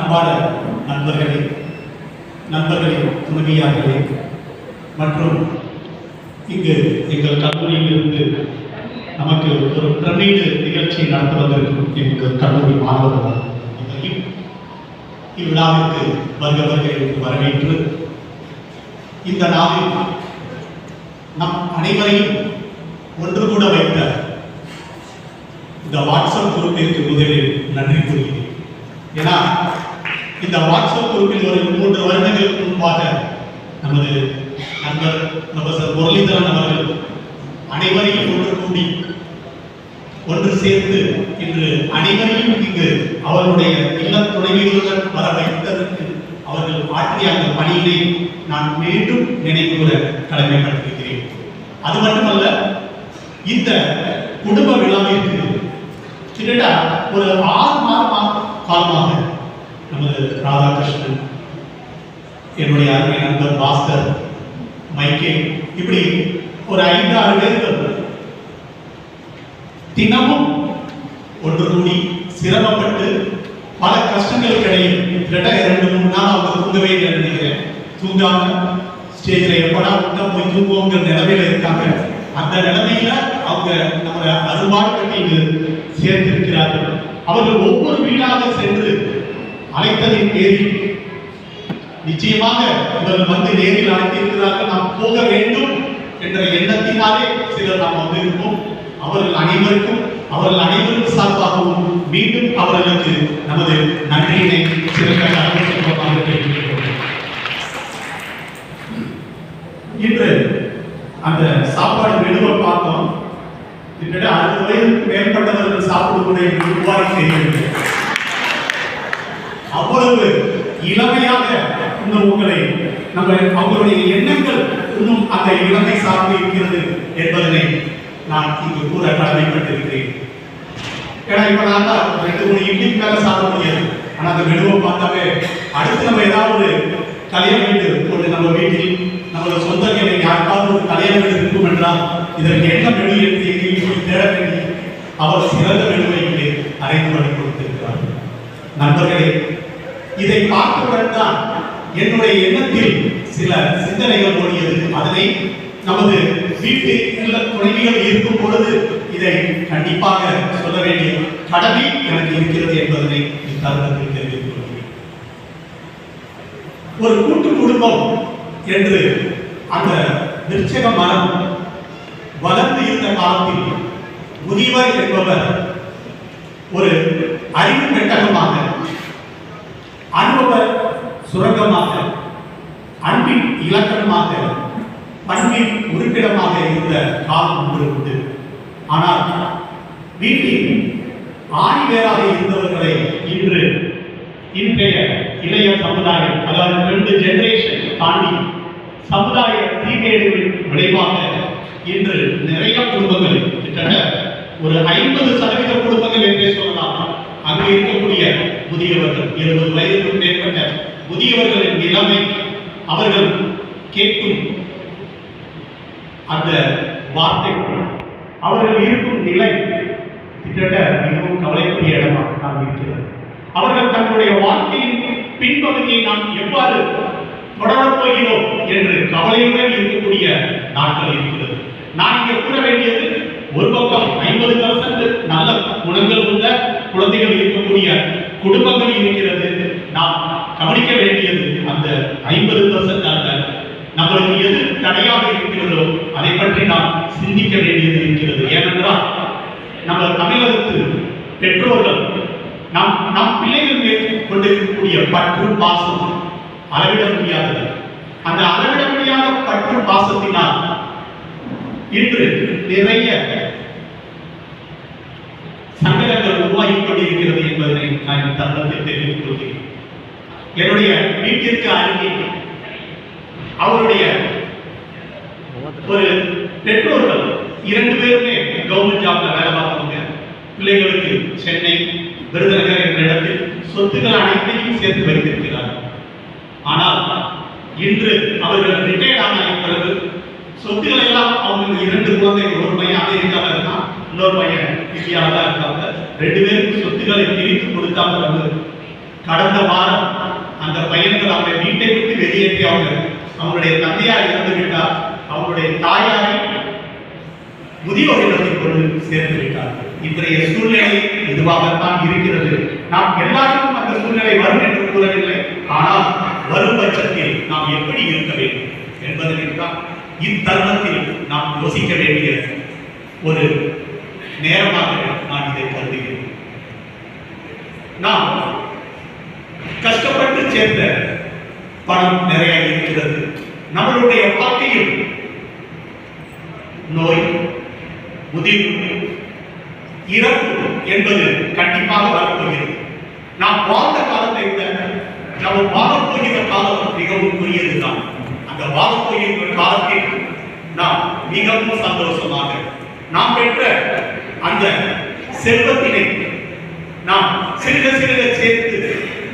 அன்பான நண்பர்களே, நண்பர்களின் துணைவியார்களே மற்றும் இங்கு எங்கள் கல்லூரியிலிருந்து நமக்கு ஒரு பிரமீடு நிகழ்ச்சியை நடத்த வந்திருக்கும் எங்கள் கல்லூரி மாணவர்கள் இவ்விழாவிற்கு வருகிறவர்களுக்கு வரவேற்று இந்த நாளில் நம் அனைவரையும் ஒன்று கூட வைத்த இந்த வாட்ஸ்அப் குரூப்பிற்கு முதலில் நன்றி கூறுகிறேன். ஏன்னா இந்த வாட்ஸ்அப் குரூப்பில் ஒரு 3 வருடங்களுக்கு முன்பாக நமது நண்பர் ப்ரொஃபசர் முரளிதரன் அவர்கள் அனைவரையும் ஒன்று கூடி ஒன்று சேர்த்து இன்று அனைவரையும் இங்கு அவர்களுடைய இல்லத் துணைவிகளுடன் வர வைத்ததற்கு அவர்கள் ஆற்றிய அந்த பணியினை நான் மீண்டும் நினைவுகூர கடமைப்பட்டிருக்கிறேன். அது மட்டுமல்ல, இந்த குடும்ப விழாவிற்கு கிட்டத்தட்ட ஒரு 6 மாத காலமாக நமது ராதாகிருஷ்ணன், என்னுடைய அருமை நண்பர் பாஸ்கர், மைக்கே, இப்படி ஒரு 5-6 பேர்கள் தினமும் ஒன்று கூடி சிரமப்பட்டு பல கஷ்டங்களுக்கிடையில் கிட்டத்தட்ட 2-3 நாள் அவங்க தூங்கவே இல்லை நினைக்கிறேன். தூங்காம ஸ்டேஜில் எப்படா விட்டா போய் தூங்குவோங்கிற நிலைமையில இருக்காங்க. அந்த நிலைமையில அவங்க நம்மளை அரும்பாடுபட்டு இங்கு சேர்ந்திருக்கிறார்கள். அவர்கள் ஒவ்வொரு வீடாக சென்று அழைத்ததின் பேரில் நிச்சயமாக இவர்கள் வந்து நேரில் அழைத்திருக்கிறார்கள். நாம் போக வேண்டும் என்ற எண்ணத்தினாலே சிலர் நாம் வந்திருப்போம். அவர்கள் அனைவரும் சார்பாகவும் மீண்டும் அவர்களுக்கு நமது நன்றியினை இன்று அந்த சாப்பாடு மெனுவை பார்த்தோம். கிட்டத்தட்ட 60 வயதுக்கு மேற்பட்டவர்கள் சாப்பிடக்கூடிய உருவாகி செய்கிறது. அவ்வளவு இளமையாக இன்னும் உங்களை அவங்களுடைய எண்ணங்கள் இன்னும் அந்த இளமை சார்ந்து இருக்கிறது என்பதனை நான் இங்கு கூற கடமைப்பட்டிருக்கிறேன். ஏன்னா இப்ப நான் 2-3 இட்லிக்கு மேல சாப்பிட முடியாது. ஆனா அந்த மெனுவை பார்த்தாவே அடுத்து நம்ம ஏதாவது கல்யாண வீடு கொண்டு நம்ம வீட்டில் நம்மளோட சொந்தங்களை யாருக்காவது ஒரு கல்யாண வீடு இருக்கும் என்றால் இதற்கு என்ன மெனு என்று எங்கேயும் தேட வேண்டி அவர் சிறந்த மெனுவை அரைந்து பண்ணி கொடுத்திருக்கிறார்கள். நண்பர்களே, இதை பார்த்தவுடன் தான் என்னுடைய எண்ணத்தில் சில சிந்தனைகள் ஓடியது. அதனை நமது வீட்டு இல்ல துணைவிகள் இருக்கும் பொழுது இதை கண்டிப்பாக சொல்ல வேண்டிய கடமை எனக்கு இருக்கிறது என்பதனை தருணத்தில் தெரிவித்துக் கொள்கிறேன். ஒரு கூட்டு குடும்பம் என்று அந்த விருட்சக மரம் வளர்ந்து இருந்த காலத்தில் முதியவர் என்பவர் ஒரு அறிவு பெட்டகமாக, அனுபவ சுரங்கமாக, அன்பின் இலக்கணமாக, பண்பின் உறுப்பிடமாக இருந்த காலம் ஒன்று உண்டு. ஆனால் வீட்டில் ஆணிவேராக இருந்தவர்களை இன்றைய இளைய சமுதாயம், அதாவது 2 ஜெனரேஷன் தாண்டி சமுதாய சீர்கேடுகளின் விளைவாக இன்று நிறைய குடும்பங்கள், கிட்டத்தட்ட ஒரு 50% குடும்பங்கள் என்றே சொல்லலாம், அங்கு இருக்கக்கூடிய முதியவர்கள், 70 வயதுக்கு மேற்பட்ட முதியவர்களின் நிலைமை, அவர்கள் கேட்கும் அந்த வார்த்தை, அவர்கள் இருக்கும் நிலை கிட்டத்தட்ட மிகவும் கவலைக்குரிய இடமாக நாம் இருக்கிறது. அவர்கள் தங்களுடைய வாழ்க்கையின் பின்பகுதியை நாம் எவ்வாறு தொடரப் போகிறோம் என்று கவலையுடன் இருக்கக்கூடிய நாட்கள் இருக்கிறது. நான் இங்கே கூற வேண்டியது, ஒரு பக்கம் 50% நல்ல குணங்கள் உள்ள குழந்தைகள் இருக்கக்கூடிய குடும்பங்கள் இருக்கிறது. நாம் கவனிக்க வேண்டியது அந்த 50% அல்ல, நம்மளுக்கு எது தடையாக இருக்கிறதோ அதை பற்றி நாம் சிந்திக்க வேண்டியது இருக்கிறது. ஏனென்றால் நம்ம தமிழகத்து பெற்றோர்கள் நம் பிள்ளைகள் மேல் கொண்டிருக்கக்கூடிய பற்று பாசம் அளவிட முடியாதது. அந்த அளவிட முடியாத பற்று பாசத்தினால் இன்று நிறைய சங்கடங்கள் உருவாகிக் கொண்டிருக்கிறது என்பதனை நான் தருணத்தில் தெரிவித்துக் கொள்கிறேன். என்னுடைய வீட்டிற்கு அருகே அவருடைய ஒரு பெற்றோர்கள் 2 பேருமே கவர்மெண்ட் ஜாப்ல வேலை பார்த்தவங்க. பிள்ளைகளுக்கு சென்னை, விருதுநகர் என்ற இடத்தில் சொத்துக்கள் அனைத்தையும் சேர்த்து வைத்திருக்கிறார்கள். ஆனால் இன்று அவர்கள் ரிட்டையர்ட் ஆன பிறகு சொத்துக்கள் எல்லாம் அவங்களுக்கு 2 குழந்தைகள், ஒரு பையன் அமெரிக்காவில் இருக்கான், இன்னொரு பையன் இந்தியாவில் தான் இருக்காங்க. 2 பேருக்கு சொத்துக்களை பிரித்து கொடுத்தாங்க. கடந்த வாரம் அந்த பையன்கள் அவங்க வீட்டை விட்டு வெளியேற்றி அவங்களுடைய தந்தையார் இறந்து விட்டார். அவங்களுடைய தாயாரை முதியோர் இல்லத்தில் கொண்டு சேர்த்து விட்டார்கள். இன்றைய சூழ்நிலை இதுவாகத்தான் இருக்கிறது. நாம் எல்லாருக்கும் அந்த சூழ்நிலை வரும் என்று கூறவில்லை. ஆனால் வரும் பட்சத்தில் நாம் எப்படி இருக்க வேண்டும் என்பதற்காக இத்தருணத்தில் நாம் யோசிக்க வேண்டிய ஒரு நேரமாக நான் இதை கருதுகிறேன். நாம் கஷ்டப்பட்டு சேர்ந்த பணம் நிறைய இருக்கிறது. நம்மளுடைய வாழ்க்கையில் நோய், முதிர்வு, இறப்பு என்பது கண்டிப்பாக வரப்போகிறது. நாம் வாழ்ந்த காலத்தை விட நாம் வாழப்போகிற காலம் மிகவும் புரியதுதான். அந்த வாழப்போகிற காலத்தில் நாம் மிகவும் சந்தோஷமாக நாம் பெற்ற அந்த செல்வத்தினை நாம் சிறுக சிறுக சேர்த்து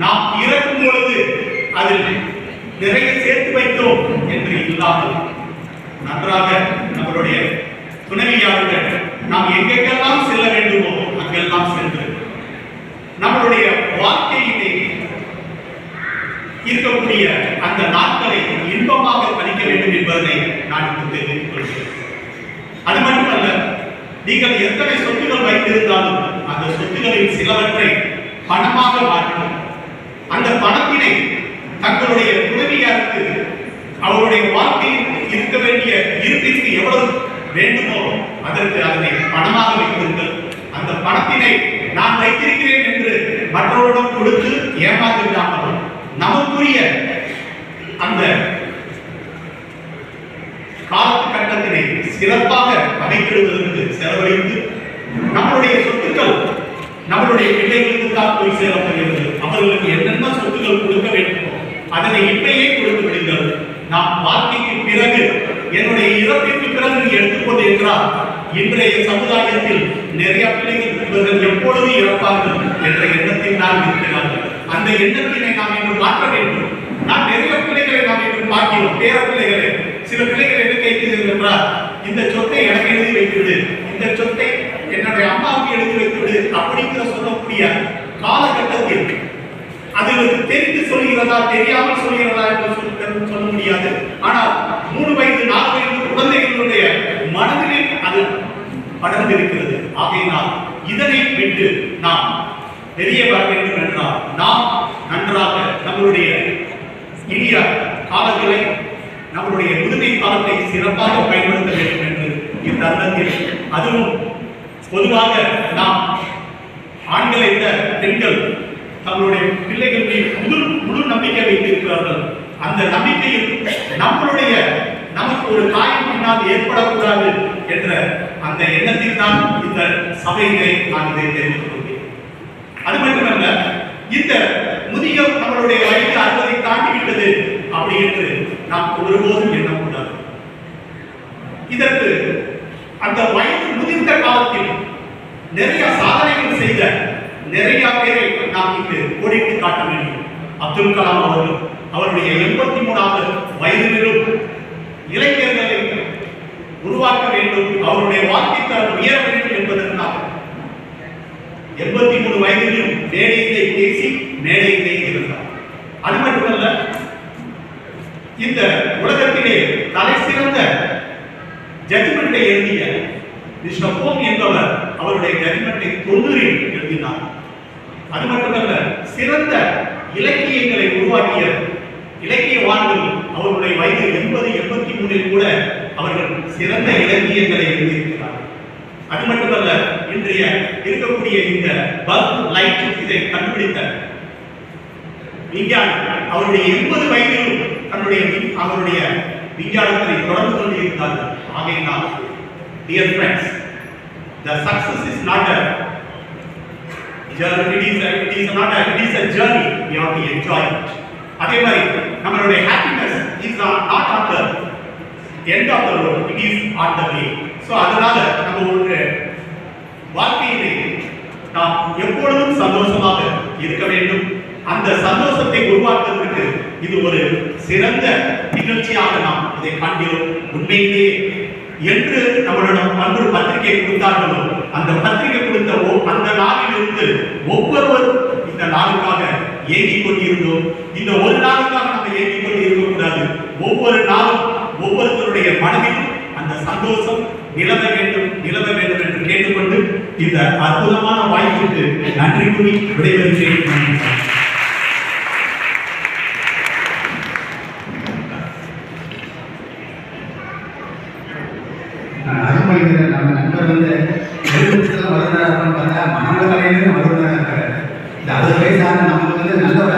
நாம் இறக்கும் பொழுது அதில் நிறைய சேர்த்து வைத்தோம் என்று இல்லாமல் நன்றாக நம்மளுடைய துணைவியாருடன் நாம் எங்கெங்கெல்லாம் செல்ல வேண்டுமோ அங்கெல்லாம் சென்று நம்மளுடைய வாழ்க்கையினை இருக்கக்கூடிய அந்த நாட்களை இன்பமாக கழிக்க வேண்டும் என்பதை நான் தெரிவித்துக் கொள்கிறேன். அது மட்டுமல்ல, நீங்கள் எத்தனை சொத்துக்கள் வைத்திருந்தாலும் அந்த சொத்துக்களில் சிலவற்றை பணமாக மாற்றும். அந்த பணத்தினை தங்களுடைய துணைவியாருக்கு அவருடைய வாழ்க்கையில் இருக்க வேண்டிய இருப்பிற்கு எவ்வளவு வேண்டுமோ அதற்கு அதனை பணமாக வைத்திருங்கள். அந்த பணத்தினை நான் வைத்திருக்கிறேன் என்று மற்றவரிடம் கொடுத்து ஏமாந்து விடாமல் நமக்குரிய அந்த காலகட்டத்தினை சிறப்பாக அமைத்திடுவதற்கு செலவழித்து நம்மளுடைய சொத்துக்கள் நம்மளுடைய பிள்ளைகளுக்கு தான் போய் சேரப்படுகிறது. அவர்களுக்கு என்னென்ன சொத்துக்கள் கொடுக்க வேண்டுமோ அதனை இப்பயே கொடுத்து விடுங்கள். நாம் வாழ்க்கைக்கு பிறகு என்னுடைய இறப்பிற்கு பிறகு எடுத்துக்கொண்டு என்றால் இன்றைய சமுதாயத்தில் நிறைய பிள்ளைகள் இவர்கள் எப்பொழுது இறப்பார்கள் என்ற எண்ணத்தில் தான் இருக்கிறார்கள். அந்த எண்ணத்தினை நாம் இன்று மாற்ற வேண்டும். நாம் நிறைய பிள்ளைகளை நாம் இன்று பார்க்கிறோம். பேர பிள்ளைகளை சில பிள்ளைகள் என்ன கேட்கிறது என்றால், இந்த சொத்தை எனக்கு எழுதி வைத்துவிடு, இந்த சொத்தை என்னுடைய அம்மாவுக்கு எழுதி வைத்துவிடு அப்படிங்கிற சொல்லக்கூடிய காலகட்டத்தில் அதுகளுக்கு தெரிந்து சொல்கிறதா தெரியாமல் சொல்கிறதா என்று சொல்ல முடியாது. ஆனால் 3 வயது 4 வயது குழந்தைகளுடைய மனதிலே அது படர்ந்திருக்கிறது. ஆகையினால் இதனை விட்டு நாம் வெளியே வர வேண்டும் என்றால் நாம் நன்றாக நம்மளுடைய இனிய காலங்களை நம்மளுடைய முதுமை காலத்தை சிறப்பாக பயன்படுத்த வேண்டும் என்று இத்தருணத்தில் அதுவும் பொதுவாக நாம் ஆண்களை விட பெண்கள் தங்களுடைய பிள்ளைகள் முழு நம்பிக்கை வைத்திருக்கிறார்கள். அந்த நம்பிக்கையில் நம்மளுடைய நமக்கு ஒரு காயம் பின்னால் ஏற்படக்கூடாது என்ற அந்த எண்ணத்தில் தான் இந்த சபையிலே நான் இதை தெரிவித்துக் கொள்கிறேன். அது மட்டுமல்ல, இந்த முதியோர் நம்மளுடைய வயது 60 தாண்டிவிட்டது அப்படி என்று நாம் ஒருபோதும் எண்ணக்கூடாது. இதற்கு அந்த வயது முதிர்ந்த காலத்தில் நிறைய சாதனைகள் செய்த நிறைய பேரை நாம் இங்கு கோடிட்டு காட்ட வேண்டும். அப்துல் கலாம் அவர்கள் அவருடைய 83வது வயதிலும் இளைஞர்களை உருவாக்க வேண்டும், அவருடைய வாழ்க்கை தரம் உயர வேண்டும் என்பதற்காக 83 வயதிலும் மேடையிலே பேசி மேடையிலே இருந்தார். அது மட்டுமல்ல, இந்த உலகத்திலே தலை சிறந்த ஜட்ஜ்மெண்டை எழுதிய மிஸ்டர் ஹோம் என்பவர் அவருடைய ஜட்ஜ்மெண்டை 90 எழுதினார். அது மட்டுமல்ல, சிறந்த இலக்கியங்களை உருவாக்கிய இலக்கியவான்கள் அவருடைய வயது 80-83 கூட அவர்கள் சிறந்த இலக்கியங்களை எழுதியிருக்கிறார்கள். அது மட்டுமல்ல, இன்றைய இருக்கக்கூடிய இந்த பல்ப் லைட் இதை கண்டுபிடித்த விஞ்ஞானி அவருடைய 80 வயதிலும் அவருடைய விஞ்ஞானத்தை தொடர்ந்து கொண்டிருக்கிறார்கள். ஆகையினால் dear friends, the success is not a journey, it is a journey we have to enjoy it. அதே மாதிரி நம்மளுடைய happiness is not at the end of the road, it is on the way. So அதனால நம்ம ஒரு வாழ்க்கையிலே நாம் எப்பொழுதும் சந்தோஷமாக இருக்க வேண்டும். அந்த சந்தோஷத்தை உருவாக்குவதற்கு இது ஒரு சிறந்த நிகழ்ச்சியாக நாம் இதை காண்கிறோம். உண்மையிலே என்று நம்மளிடம் அன்று பத்திரிகை கொடுத்தார்களோ அந்த பத்திரிகை கொடுத்த அந்த நாளிலிருந்து ஒவ்வொருவரும் இந்த நாளுக்காக ஏங்கிக் கொண்டிருந்தோம். இந்த ஒரு நாளுக்காக நம்ம ஏங்கிக் கொண்டு இருக்கக்கூடாது. ஒவ்வொரு நாளும் ஒவ்வொருத்தருடைய மனதிலும் அந்த சந்தோஷம் நிலவ வேண்டும் என்று கேட்டுக்கொண்டு இந்த அற்புதமான வாய்ப்புக்கு நன்றி கூறி விடைபெறுகிறேன். அருமைங்கிற நம்ம நண்பர் வந்து வருகிறார் பார்த்தா மாணவ கலையிலேருந்து வருகிறார் இருக்காரு. இந்த 60 வயசான நமக்கு வந்து நல்ல ஒரு